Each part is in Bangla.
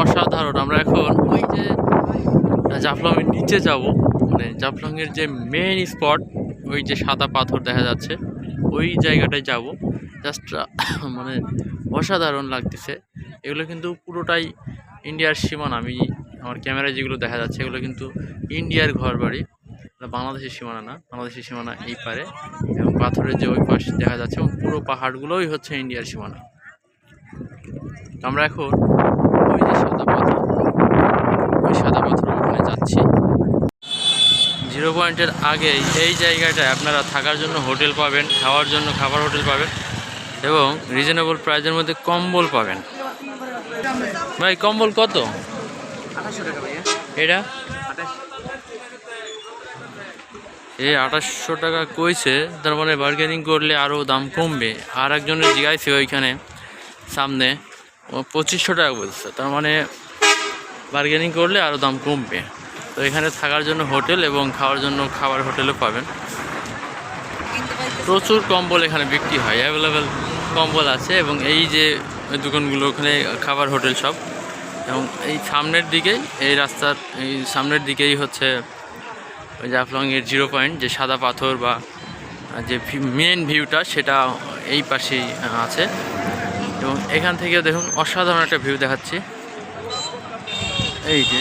অসাধারণ। আমরা এখন ওই যে জাফলংয়ের নিচে যাব, মানে জাফলংয়ের যে মেইন স্পট, ওই যে সাদা পাথর দেখা যাচ্ছে ওই জায়গাটায় যাব। জাস্ট মানে অসাধারণ লাগতেছে। এগুলো কিন্তু পুরোটাই ইন্ডিয়ার সীমানা। আমার ক্যামেরায় যেগুলো দেখা যাচ্ছে এগুলো কিন্তু ইন্ডিয়ার ঘর বাড়ি, বাংলাদেশের সীমানা না। বাংলাদেশের সীমানা এই পারে এবং পাথরের যে ওই পাশে দেখা যাচ্ছে এবং পুরো পাহাড়গুলোই হচ্ছে ইন্ডিয়ার সীমানা। আমরা এখন ওই যে সাদা পাথর, ওই সাদা পাথর ওখানে যাচ্ছি। 0 পয়েন্টের আগেই এই জায়গাটায় আপনারা থাকার জন্য হোটেল পাবেন, খাওয়ার জন্য খাবার হোটেল পাবেন এবং রিজনেবল প্রাইসের মধ্যে কম্বল পাবেন। ভাই কম্বল কত? 2800 টাকা ভাইয়া। এটা 2800 টাকা কইছে, তার মানে বার্গেনিং করলে আরও দাম কমবে। আর একজনের জিজ্ঞাসা ওইখানে সামনে 2500 টাকা বলছে, তার মানে বার্গেনিং করলে আরও দাম কমবে। তো এখানে থাকার জন্য হোটেল এবং খাওয়ার জন্য খাবার হোটেলও পাবেন। প্রচুর কম্বল এখানে বিক্রি হয়, অ্যাভেলেবেল কম্বল আছে এবং এই যে দোকানগুলো ওখানে খাবার হোটেল সব। এবং এই সামনের দিকেই, এই রাস্তার এই সামনের দিকেই হচ্ছে ওই জাফলংয়ের 0 পয়েন্ট, যে সাদা পাথর বা যে মেন ভিউটা সেটা এই পাশেই আছে। এবং এখান থেকে দেখুন অসাধারণ একটা ভিউ দেখাচ্ছি। এই যে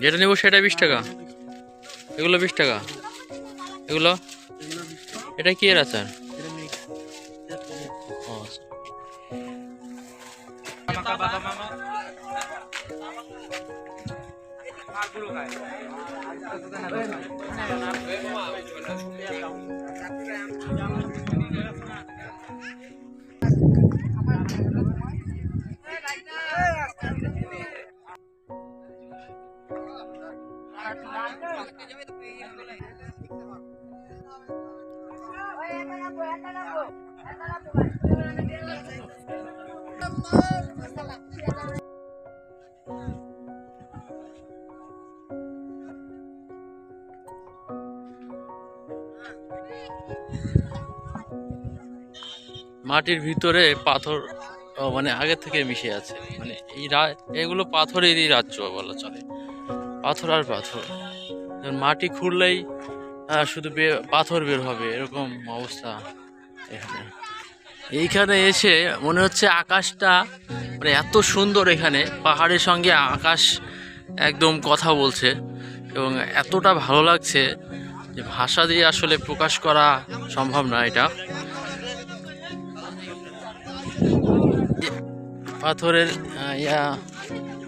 যেটা নেব সেটা 20 টাকা, এগুলো 20 টাকা, এগুলো এটা কি এর আচার? মাটির ভিতরে পাথর মানে আগে থেকে মিশে আছে, মানে এগুলো পাথরেরই রাজ্য বলা চলে। পাথর আর পাথর, মাটি খুঁড়লেই শুধু পাথর বের হবে, এরকম অবস্থা এখানে। এইখানে এসে মনে হচ্ছে আকাশটা মানে এত সুন্দর, এখানে পাহাড়ের সঙ্গে আকাশ একদম কথা বলছে এবং এতটা ভালো লাগছে যে ভাষা দিয়ে আসলে প্রকাশ করা সম্ভব না। এটা পাথরের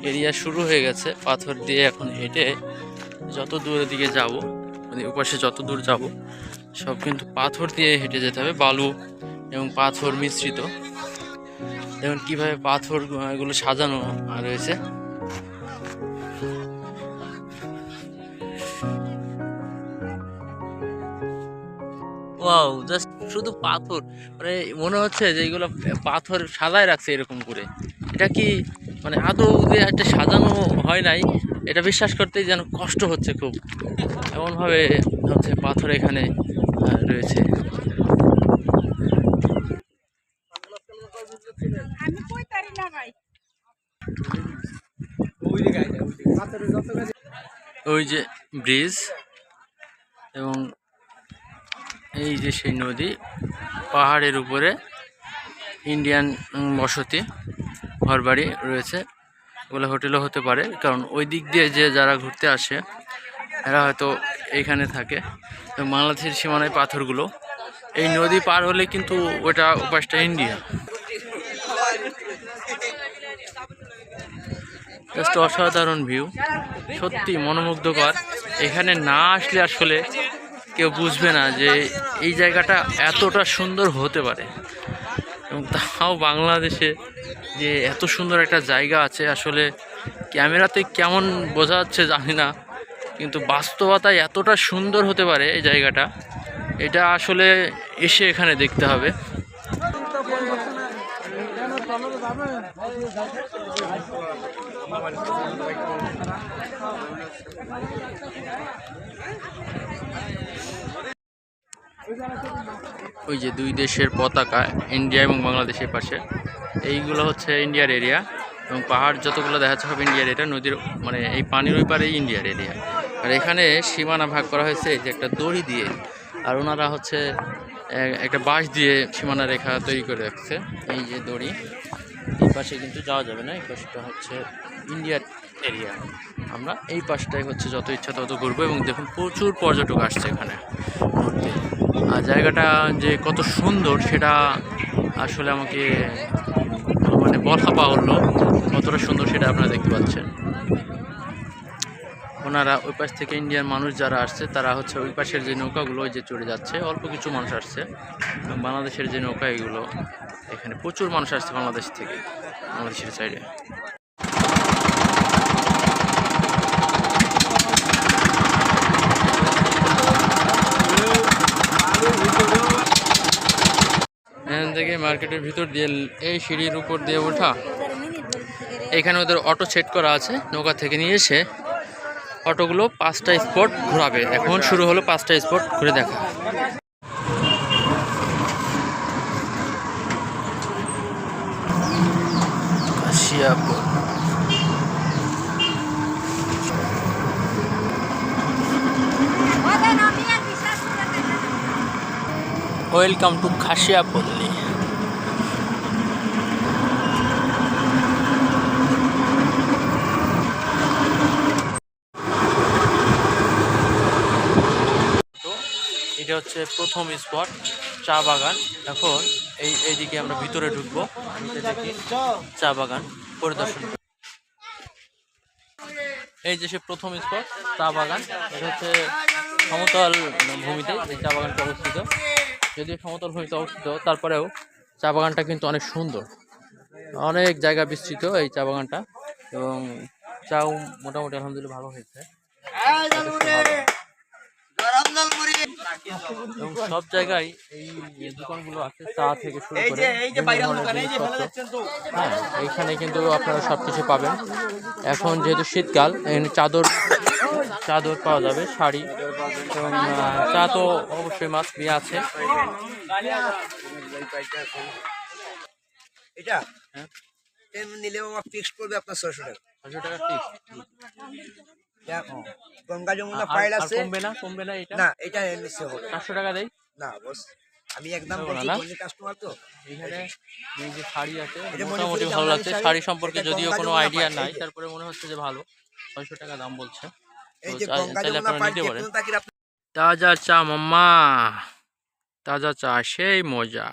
এরিয়া শুরু হয়ে গেছে। পাথর দিয়ে এখন হেঁটে যত দূরের দিকে যাব, মানে ওপাশে যত দূর যাব সব কিন্তু পাথর দিয়ে হেঁটে যেতে হবে। বালু এবং পাথর মিশ্রিত, যেমন কিভাবে পাথর এগুলো সাজানো রয়েছে। ওয়াও, জাস্ট শুধু পাথর, মানে মনে হচ্ছে যে এইগুলো পাথর সাজায় রাখছে এরকম করে। এটা কি মানে আদৌ যে একটা সাজানো হয় নাই, এটা বিশ্বাস করতেই যেন কষ্ট হচ্ছে খুব। এমনভাবে হচ্ছে পাথর এখানে রয়েছে। ওই যে ব্রিজ এবং এই যে সেই নদী, পাহাড়ের উপরে ইন্ডিয়ান বসতি ঘরবাড়ি রয়েছে। ওগুলো হোটেলও হতে পারে, কারণ ওই দিক দিয়ে যে যারা ঘুরতে আসে এরা হয়তো এইখানে থাকে। তো বাংলাদেশের সীমানায় পাথরগুলো, এই নদী পার হলে কিন্তু ওটা ওপাশটা ইন্ডিয়া। জাস্ট অসাধারণ ভিউ, সত্যি মনোমুগ্ধকর। এখানে না আসলে আসলে কেউ বুঝবে না যে এই জায়গাটা এতটা সুন্দর হতে পারে, এবং তাও বাংলাদেশে যে এত সুন্দর একটা জায়গা আছে। আসলে ক্যামেরাতে কেমন বোঝা যাচ্ছে জানি না, কিন্তু বাস্তবতায় এতটা সুন্দর হতে পারে এই জায়গাটা, এটা আসলে এসে এখানে দেখতে হবে। ওই যে দুই দেশের পতাকা, ইন্ডিয়া এবং বাংলাদেশের পাশে, এইগুলো হচ্ছে ইন্ডিয়ার এরিয়া, এবং পাহাড় যতগুলো দেখা যাচ্ছে সব ইন্ডিয়ার এরিয়া। নদীর মানে এই পানির ওই পারে ইন্ডিয়ার এরিয়া। আর এখানে সীমানা ভাগ করা হয়েছে যে একটা দড়ি দিয়ে, আর ওনারা হচ্ছে একটা বাঁশ দিয়ে সীমানা রেখা তৈরি করে রাখছে। এই যে দড়ি, এই পাশে কিন্তু যাওয়া যাবে না, এই পাশটা হচ্ছে ইন্ডিয়ার এরিয়া। আমরা এই পাশটাই হচ্ছে যত ইচ্ছা তত ঘুরবো, এবং দেখুন প্রচুর পর্যটক আসছে এখানে ঘুরতে। আর জায়গাটা যে কত সুন্দর সেটা আসলে আমাকে মানে বলা বাহুল্য, কতটা সুন্দর সেটা আপনারা দেখতে পাচ্ছেন। ওনারা ওই পাশ থেকে ইন্ডিয়ান মানুষ যারা আসছে তারা হচ্ছে ওই পাশের যে নৌকাগুলো ওই যে চড়ে যাচ্ছে, অল্প কিছু মানুষ আসছে। বাংলাদেশের যে নৌকা এগুলো, এখানে প্রচুর মানুষ আসছে বাংলাদেশ থেকে, বাংলাদেশের সাইডে। এখান থেকে মার্কেটের ভিতর দিয়ে এই সিঁড়ির উপর দিয়ে ওঠা, এখানে ওদের অটো সেট করা আছে। নৌকা থেকে নিয়ে এসে অটোগুলো 5টা স্পট ঘোরাবে। এখন শুরু হলো 5টা স্পট ঘুরে দেখা। Welcome to Khasiapalli. এটা হচ্ছে প্রথম স্পট, চা বাগান। এখন এইদিকে আমরা ভিতরে ঢুকবো, দেখি চা বাগান পরিদর্শন। এই যে সে প্রথম স্পট, চা বাগান। এটা হচ্ছে সমতল ভূমিতে এই চা বাগানটা অবস্থিত। যদিও সমতল ভূমিতে অবস্থিত, তারপরেও চা বাগানটা কিন্তু অনেক সুন্দর, অনেক জায়গা বিস্তৃত এই চা বাগানটা, এবং চাও মোটামুটি আলহামদুলিল্লাহ ভালো হয়েছে। এবং সব জায়গায় এই দোকানগুলো আছে, চা থেকে শুরু করে হ্যাঁ, এইখানে কিন্তু আপনারা সবকিছু পাবেন। এখন যেহেতু শীতকাল, এখানে চাদর পাওয়া যাবে, শাড়ি, এবং চা তো অবশ্যই মাছ দিয়ে আছে। এটা হ্যাঁ নিলেও ফিক্সড করবে আপনার 600 টাকা। 600 টাকা ফিক্স। গঙ্গা যমুনা ফাইল আছে, কমবে না এটা? না এটা নিচে হবে 400 টাকা দেই না বস, আমি একদম বলছি বন্ধু কাস্টমার তো। এখানে এই যে শাড়ি আছে মোটামুটি ভালো লাগছে। শাড়ি সম্পর্কে যদিও কোনো আইডিয়া নাই, তারপরে মনে হচ্ছে যে ভালো। 600 টাকা দাম বলছে, এই যে গঙ্গা যমুনা ফাইল দেখুন। তাজা চা মাম্মা, তাজা চা সেই মজা।